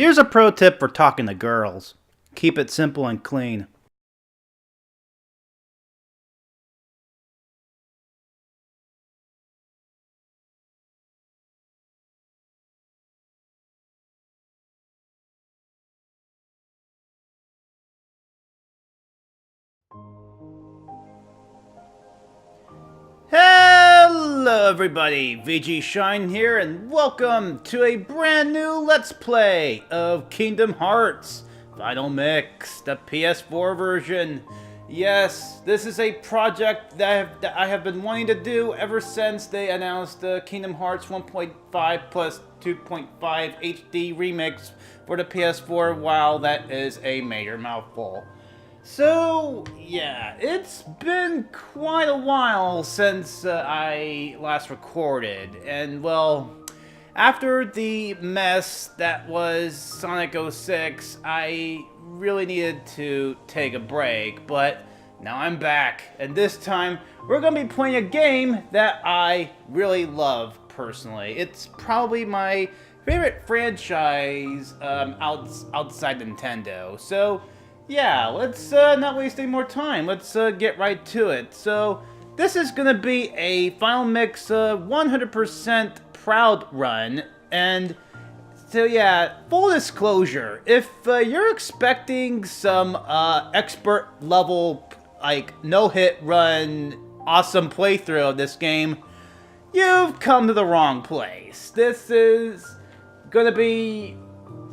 Here's a pro tip for talking to girls. Keep it simple and clean. Hello everybody, VGShine here, and welcome to a brand new Let's Play of Kingdom Hearts Final Mix, the PS4 version. Yes, this is a project that I have been wanting to do ever since they announced the Kingdom Hearts 1.5 plus 2.5 HD remix for the PS4. Wow, that is a major mouthful. So, yeah, it's been quite a while since I last recorded, and well, after the mess that was Sonic 06, I really needed to take a break, but now I'm back, and this time we're going to be playing a game that I really love personally. It's probably my favorite franchise outside Nintendo, so yeah, let's not waste any more time. Let's get right to it. So, this is gonna be a Final Mix 100% proud run, and so yeah, full disclosure, if you're expecting some expert level, like, no-hit run, awesome playthrough of this game, you've come to the wrong place. This is gonna be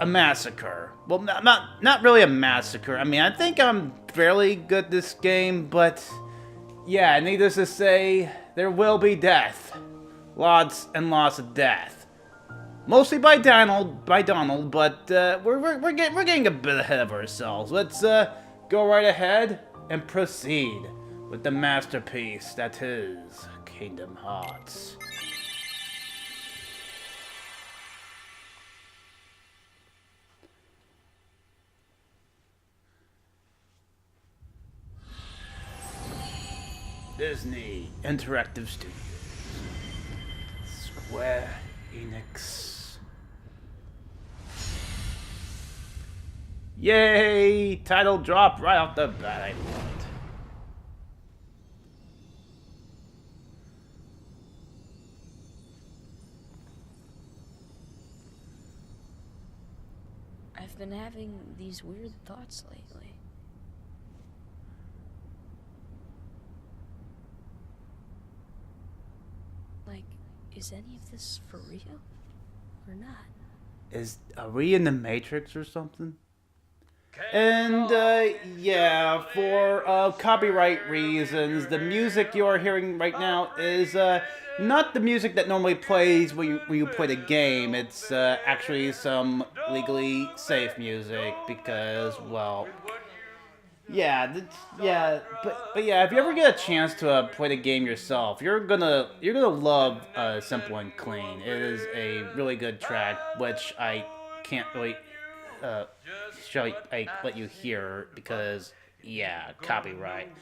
a massacre. Well, not really a massacre. I mean, I think I'm fairly good at this game, but yeah, needless to say, there will be death. Lots and lots of death. Mostly by Donald, but we're getting a bit ahead of ourselves. Let's go right ahead and proceed with the masterpiece that is Kingdom Hearts. Disney Interactive Studios. Square Enix. Yay! Title drop right off the bat, I love it. I've been having these weird thoughts lately. Like, is any of this for real? Or not? Are we in the Matrix or something? And, yeah, for copyright reasons, the music you are hearing right now is, not the music that normally plays when you play the game. It's, actually some legally safe music because, well, yeah, but yeah, if you ever get a chance to play the game yourself, you're gonna love Simple and Clean. It is a really good track, which I can't really let you hear because yeah, copyright.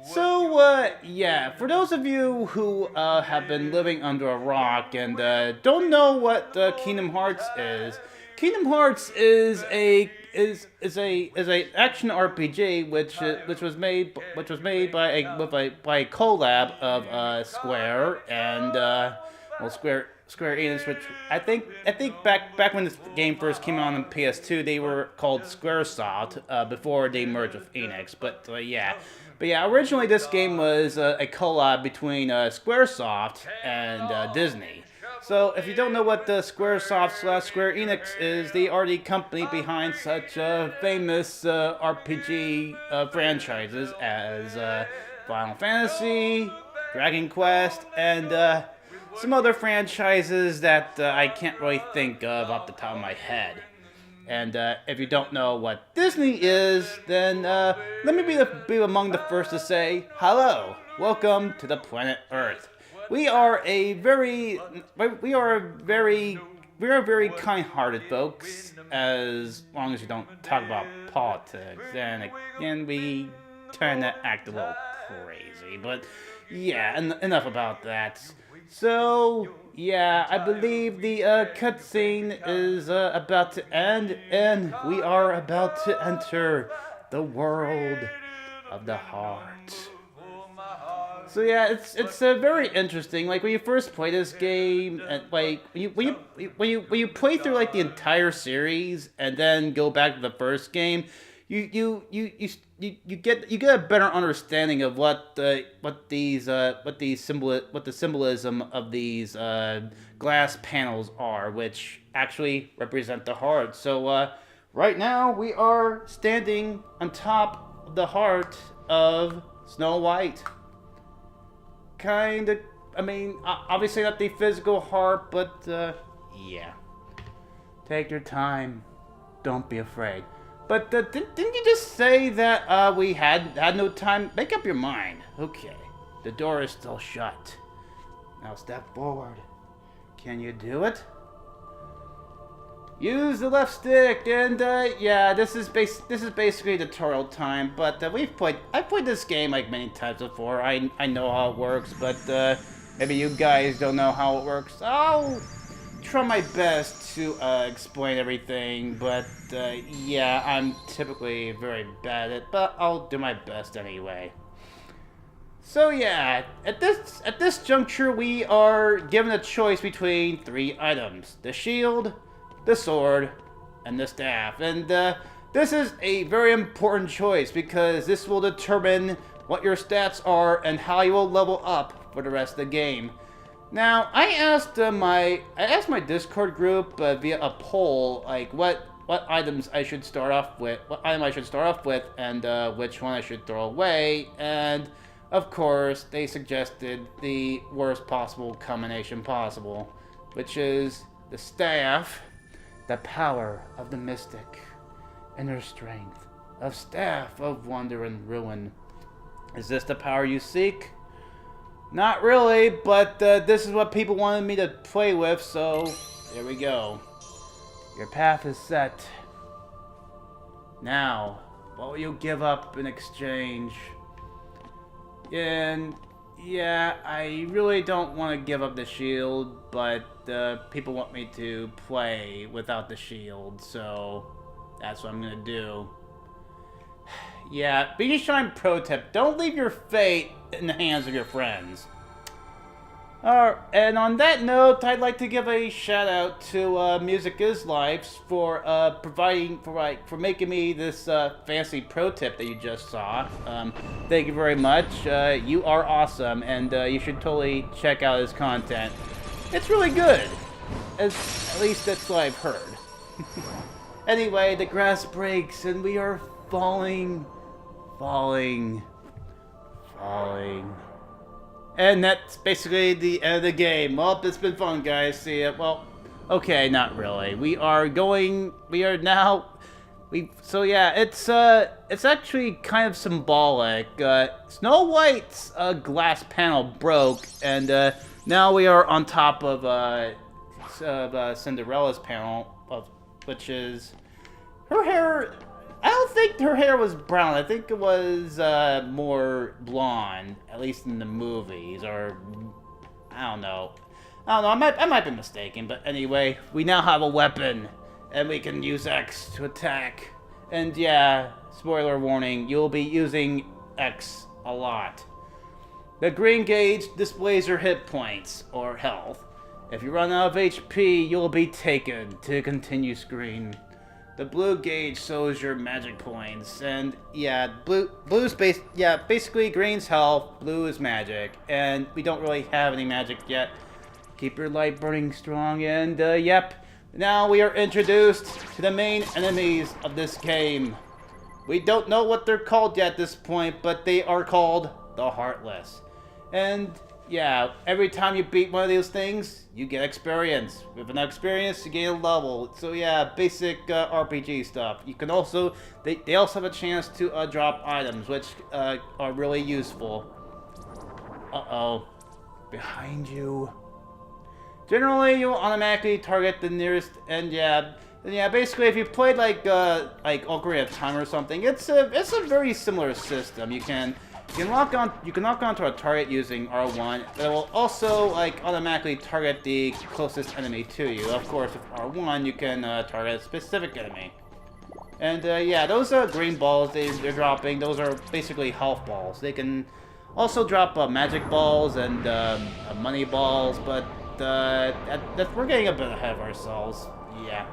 So yeah, for those of you who have been living under a rock and don't know what Kingdom Hearts is, Kingdom Hearts is a action RPG which was made by a collab of Square and Square Enix, which I think back when this game first came out on PS2, they were called SquareSoft before they merged with Enix. But yeah, originally this game was a collab between SquareSoft and Disney. So if you don't know what the SquareSoft/Square Enix is, they are the company behind such famous RPG franchises as Final Fantasy, Dragon Quest, and some other franchises that I can't really think of off the top of my head. And if you don't know what Disney is, then let me be among the first to say, hello, welcome to the planet Earth. We are very kind-hearted folks, as long as you don't talk about politics. And again, we tend to act a little crazy, but yeah, enough about that. So, yeah, I believe the cutscene is about to end, and we are about to enter the world of the heart. So yeah, it's very interesting. Like when you first play this game, and like when you play through like the entire series and then go back to the first game, you get a better understanding of what the symbolism of these glass panels are, which actually represent the heart. So right now we are standing on top of the heart of Snow White. Kind of, I mean, obviously not the physical heart, but yeah. Take your time. Don't be afraid. But didn't you just say that we had no time? Make up your mind. Okay. The door is still shut. Now step forward. Can you do it? Use the left stick, and yeah, this is basically tutorial time. But I've played this game like many times before. I know how it works, but maybe you guys don't know how it works. I'll try my best to explain everything, but yeah, I'm typically very bad at it, but I'll do my best anyway. So yeah, at this juncture, we are given a choice between 3 items: the shield, the sword, and the staff. And this is a very important choice because this will determine what your stats are and how you will level up for the rest of the game. Now, I asked my Discord group via a poll, like what items I should start off with, and which one I should throw away. And of course, they suggested the worst possible combination possible, which is the staff, the power of the mystic, inner strength, of staff of wonder and ruin. Is this the power you seek? Not really, but this is what people wanted me to play with, so here we go. Your path is set. Now, what will you give up in exchange? And yeah, I really don't want to give up the shield, but people want me to play without the shield, so that's what I'm gonna do. Yeah, VGShine pro tip: don't leave your fate in the hands of your friends. And on that note, I'd like to give a shout out to Music Is Life for for making me this fancy pro tip that you just saw. Thank you very much. You are awesome, and you should totally check out his content. It's really good, at least that's what I've heard. Anyway, the grass breaks, and we are falling. And that's basically the end of the game. Well, it's been fun, guys. See ya. Well, okay, not really. So yeah, it's actually kind of symbolic. Snow White's glass panel broke, and now we are on top of Cinderella's panel, which is her hair. I don't think her hair was brown. I think it was more blonde, at least in the movies, or I don't know. I might be mistaken, but anyway, we now have a weapon, and we can use X to attack. And yeah, spoiler warning, you'll be using X a lot. The green gauge displays your hit points, or health. If you run out of HP, you'll be taken to continue screen. The blue gauge shows your magic points, and yeah, basically green's health, blue is magic, and we don't really have any magic yet. Keep your light burning strong, and yep, now we are introduced to the main enemies of this game. We don't know what they're called yet at this point, but they are called the Heartless. And yeah, every time you beat one of those things, you get experience. With enough experience, you gain a level. So yeah, basic RPG stuff. You can also, they also have a chance to drop items, which are really useful. Uh-oh. Behind you. Generally, you'll automatically target the nearest, and yeah, basically if you played like Ocarina of Time or something, it's a very similar system. You can You can lock onto a target using R1, but it will also like automatically target the closest enemy to you. Of course, with R1, you can target a specific enemy. And yeah, those green balls they're dropping, those are basically health balls. They can also drop magic balls and money balls, but we're getting a bit ahead of ourselves. Yeah.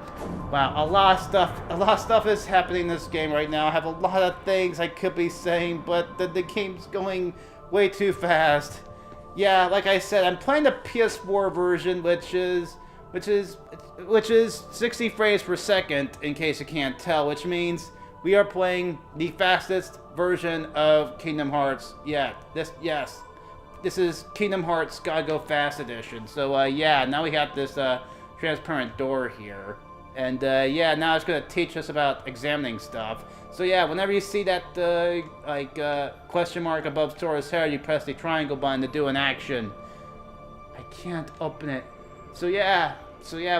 Wow, a lot of stuff is happening in this game right now. I have a lot of things I could be saying, but the game's going way too fast. Yeah, like I said, I'm playing the PS4 version, which is 60 frames per second, in case you can't tell, which means we are playing the fastest version of Kingdom Hearts yet. This is Kingdom Hearts Gotta Go Fast Edition. So yeah, now we have this transparent door here, and yeah, now it's gonna teach us about examining stuff. So yeah, whenever you see that question mark above Sora's head, you press the triangle button to do an action. I can't open it. So yeah,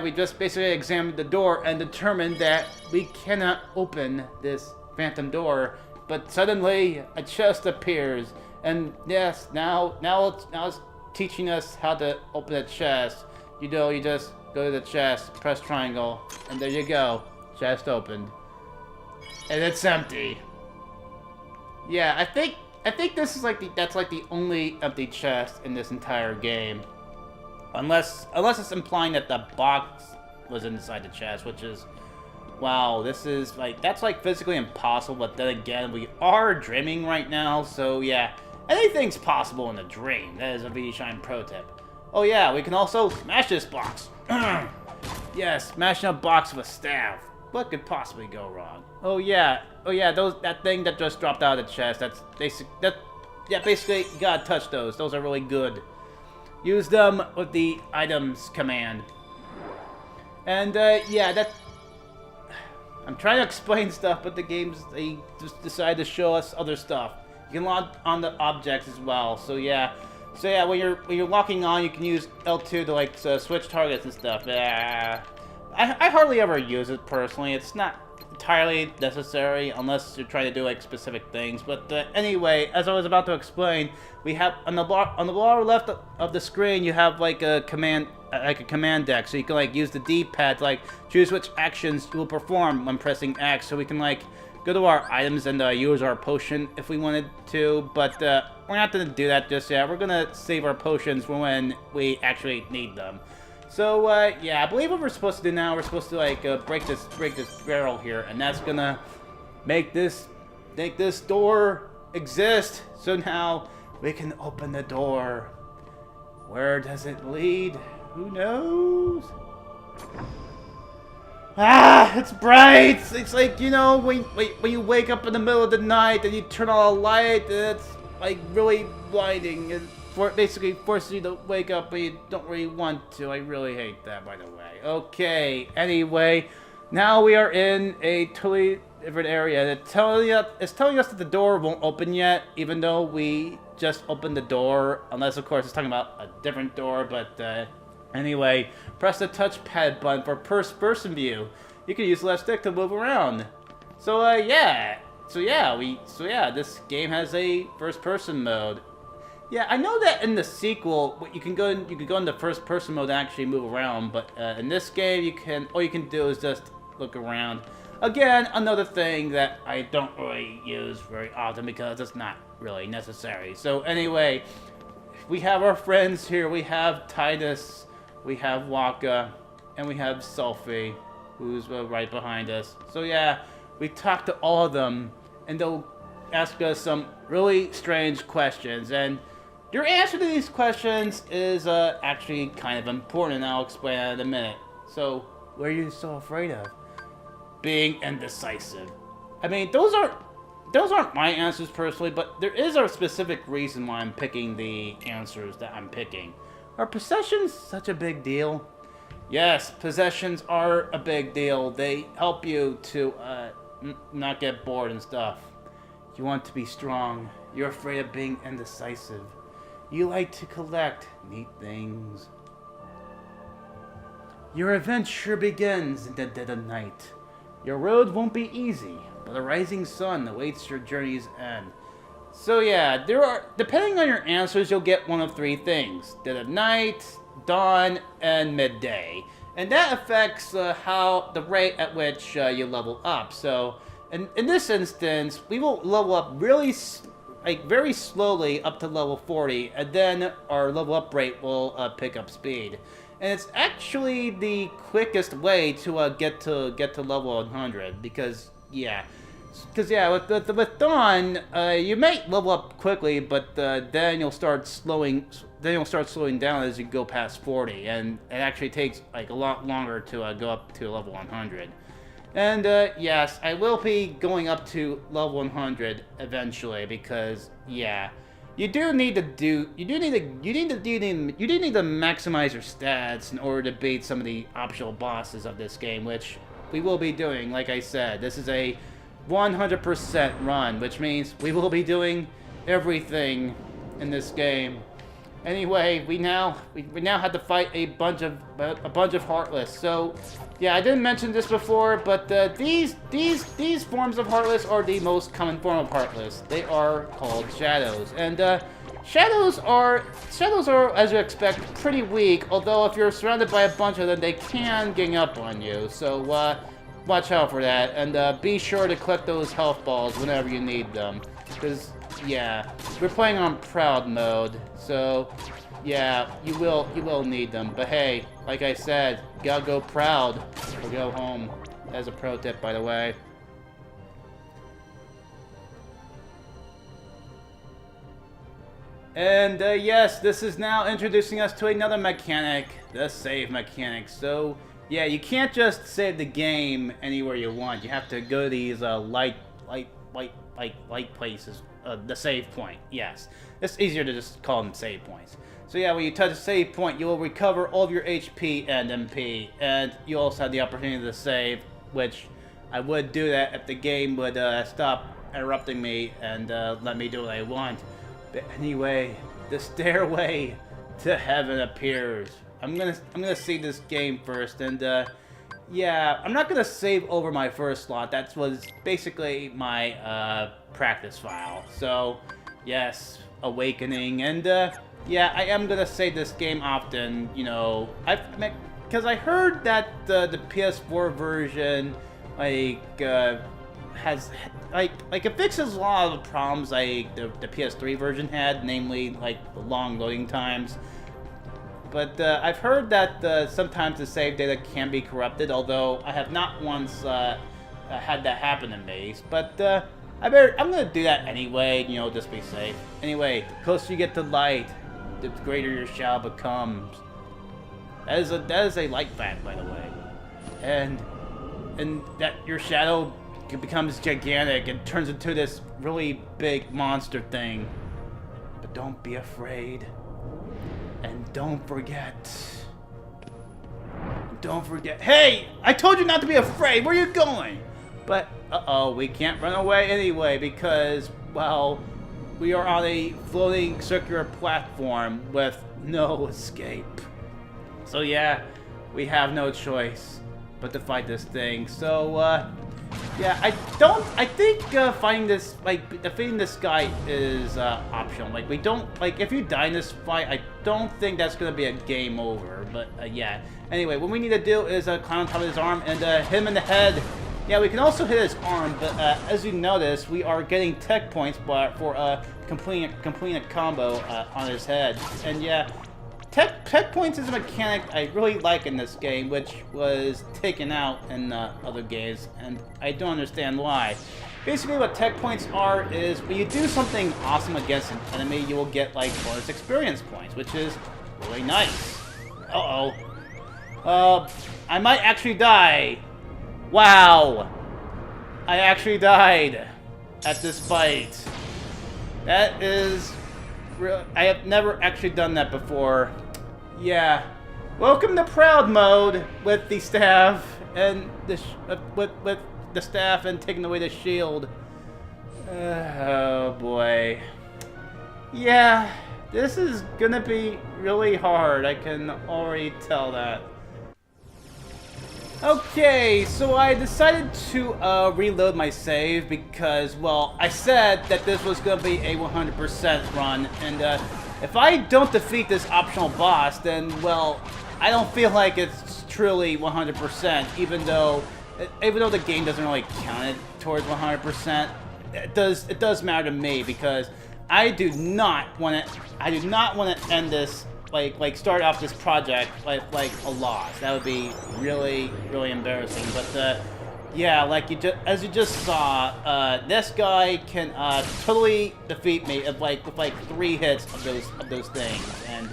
we just basically examined the door and determined that we cannot open this phantom door. But suddenly a chest appears, and yes, now it's teaching us how to open a chest. You know, you just go to the chest, press triangle, and there you go. Chest opened. And it's empty. Yeah, I think this is that's the only empty chest in this entire game. Unless it's implying that the box was inside the chest, which is, wow, this is that's physically impossible, but then again, we are dreaming right now, so yeah, anything's possible in a dream. That is a VGShine pro tip. Oh yeah, we can also smash this box. Yes, smashing a box with a staff. What could possibly go wrong? Oh yeah, that thing that just dropped out of the chest, basically, you gotta touch those. Those are really good. Use them with the items command. And yeah, I'm trying to explain stuff, but they just decide to show us other stuff. You can log on the objects as well. So yeah, when you're locking on, you can use L2 to switch targets and stuff. I hardly ever use it personally. It's not entirely necessary unless you're trying to do specific things. But anyway, as I was about to explain, we have on the lower left of the screen you have a command deck, so you can use the D-pad to choose which actions you will perform when pressing X. So we can go to our items and use our potion if we wanted to, but we're not gonna do that just yet. We're gonna save our potions for when we actually need them. So yeah, I believe what we're supposed to do now, we're supposed to break this barrel here, and that's gonna make this door exist. So now we can open the door. Where does it lead? Who knows? Ah, it's bright. It's you know, when you wake up in the middle of the night and you turn on a light, and it's really blinding. It basically forces you to wake up, but you don't really want to. I really hate that, by the way. Okay. Anyway, now we are in a totally different area. It's telling us that the door won't open yet, even though we just opened the door. Unless, of course, it's talking about a different door. But anyway, press the touchpad button for first-person view. You can use left stick to move around. So yeah. So yeah, this game has a first-person mode. Yeah, I know that in the sequel, you can go into first-person mode and actually move around, but in this game, all you can do is just look around. Again, another thing that I don't really use very often because it's not really necessary. So anyway, we have our friends here. We have Titus, we have Waka, and we have Selphie, who's right behind us. So yeah, we talked to all of them, and they'll ask us some really strange questions, and your answer to these questions is actually kind of important, and I'll explain that in a minute. So, what are you so afraid of? Being indecisive. I mean, those aren't my answers personally, but there is a specific reason why I'm picking the answers that I'm picking. Are possessions such a big deal? Yes, possessions are a big deal. They help you to not get bored and stuff. You want to be strong. You're afraid of being indecisive. You like to collect neat things. Your adventure begins in the dead of night. Your road won't be easy, but a rising sun awaits your journey's end. So yeah, there are, depending on your answers, you'll get one of three things: dead of night, dawn, and midday. And that affects how the rate at which you level up. So in this instance, we will level up really like very slowly up to level 40, and then our level up rate will pick up speed. And it's actually the quickest way to get to level 100 because yeah. Because yeah, with Dawn, you may level up quickly, but then you'll start slowing. Then you'll start slowing down as you go past 40, and it actually takes like a lot longer to go up to level 100. And yes, I will be going up to level 100 eventually because yeah, you do need to maximize your stats in order to beat some of the optional bosses of this game, which we will be doing. Like I said, this is a 100% run, which means we will be doing everything in this game. Anyway, we now have to fight a bunch of Heartless. So, yeah, I didn't mention this before, but these forms of Heartless are the most common form of Heartless. They are called Shadows, and Shadows are, as you expect, pretty weak. Although if you're surrounded by a bunch of them, they can gang up on you. So, watch out for that, and be sure to collect those health balls whenever you need them. Because, yeah, we're playing on Proud mode, so, yeah, you will need them. But hey, like I said, gotta go Proud or go home. As a pro tip, by the way. And, yes, this is now introducing us to another mechanic, the save mechanic. So, yeah, you can't just save the game anywhere you want. You have to go to these light places. The save point. Yes, it's easier to just call them save points. So yeah, when you touch a save point, you will recover all of your HP and MP, and you also have the opportunity to save, which I would do that if the game would stop interrupting me and let me do what I want. But anyway, the stairway to heaven appears. I'm gonna see this game first, and yeah, I'm not gonna save over my first slot. That was basically my practice file. So yes, Awakening, and yeah, I am gonna save this game often. You know, because I heard that the PS4 version has it fixes a lot of the problems like the PS3 version had, namely like the long loading times. But I've heard that sometimes the save data can be corrupted, although I have not once had that happen to me. But I'm gonna do that anyway, you know, just be safe. Anyway, the closer you get to light, the greater your shadow becomes. That is a light fact, by the way, and that your shadow becomes gigantic and turns into this really big monster thing. But don't be afraid. And don't forget. Hey! I told you not to be afraid! Where are you going? But, uh-oh, we can't run away anyway because, well, we are on a floating circular platform with no escape. So yeah, we have no choice but to fight this thing. So, yeah, I think fighting this, defeating this guy is optional. Like, we don't, if you die in this fight, I don't think that's gonna be a game over. But yeah. Anyway, what we need to do is climb on top of his arm and hit him in the head. Yeah, we can also hit his arm, but as you notice, we are getting tech points for completing a combo on his head. And yeah, tech points is a mechanic I really like in this game, which was taken out in other games, and I don't understand why. Basically, what tech points are is when you do something awesome against an enemy, you will get like bonus experience points, which is really nice. Uh-oh. I might actually die. Wow. I actually died at this fight. That is real. I have never actually done that before. Yeah. Welcome to Proud mode with the staff and the with the staff and taking away the shield. Oh boy. Yeah, this is gonna be really hard. I can already tell that. Okay, so I decided to reload my save because, well, I said that this was going to be a 100% run, and if I don't defeat this optional boss, then, well, I don't feel like it's truly 100%, even though the game doesn't really count it towards 100%. It does matter to me because I do not want to end this like start off this project like a loss. That would be really embarrassing. But yeah, like as you just saw, this guy can totally defeat me with like 3 hits of those things. And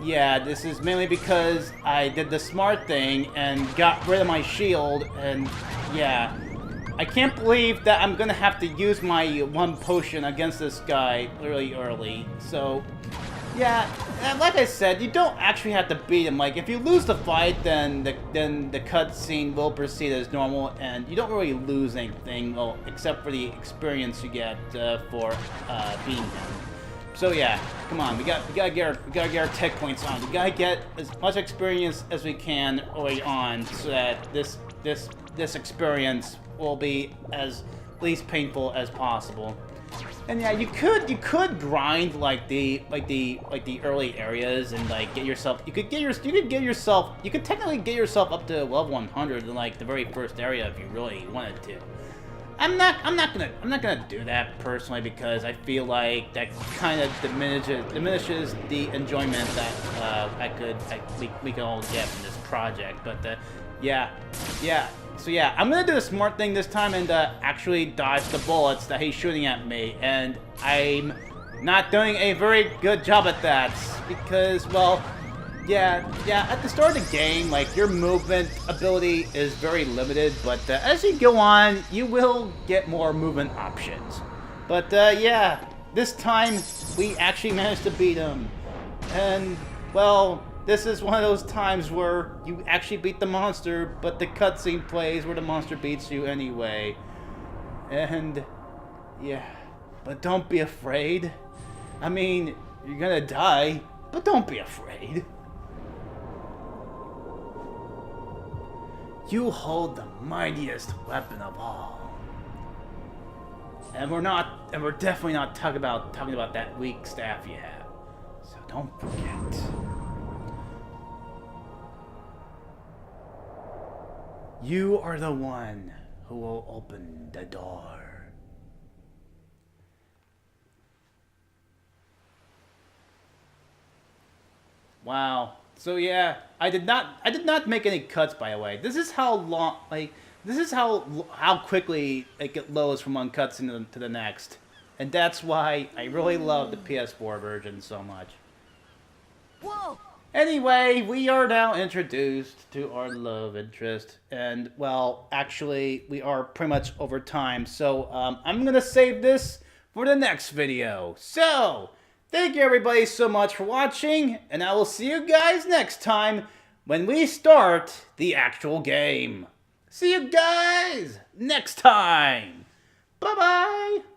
yeah, this is mainly because I did the smart thing and got rid of my shield. And yeah, I can't believe that I'm gonna have to use my 1 potion against this guy really early. So yeah, and like I said, you don't actually have to beat him. Like, if you lose the fight, then the cutscene will proceed as normal, and you don't really lose anything, well, except for the experience you get for beating him. So yeah, come on, we gotta get our tech points on. We gotta get as much experience as we can early on, so that this experience will be as least painful as possible. And yeah, you could grind like the early areas and like get yourself. You could technically get yourself up to level 100 in like the very first area if you really wanted to. I'm not gonna do that personally because I feel like that kind of diminishes the enjoyment that we can all get from this project. But yeah. So yeah, I'm gonna do the smart thing this time and actually dodge the bullets that he's shooting at me, and I'm not doing a very good job at that because, well, yeah, at the start of the game, like, your movement ability is very limited, but as you go on, you will get more movement options. But yeah, this time we actually managed to beat him, and well, this is one of those times where you actually beat the monster, but the cutscene plays where the monster beats you anyway. And yeah, but don't be afraid. I mean, you're gonna die, but don't be afraid. You hold the mightiest weapon of all. And we're definitely not talking about that weak staff you have. So don't forget. You are the one who will open the door. Wow. So yeah, I did not make any cuts, by the way. This is how long, how quickly it loads from one cutscene to the next. And that's why I really love the PS4 version so much. Whoa! Anyway, we are now introduced to our love interest, and, well, actually, we are pretty much over time, so I'm gonna save this for the next video. So, thank you everybody so much for watching, and I will see you guys next time when we start the actual game. See you guys next time! Bye-bye!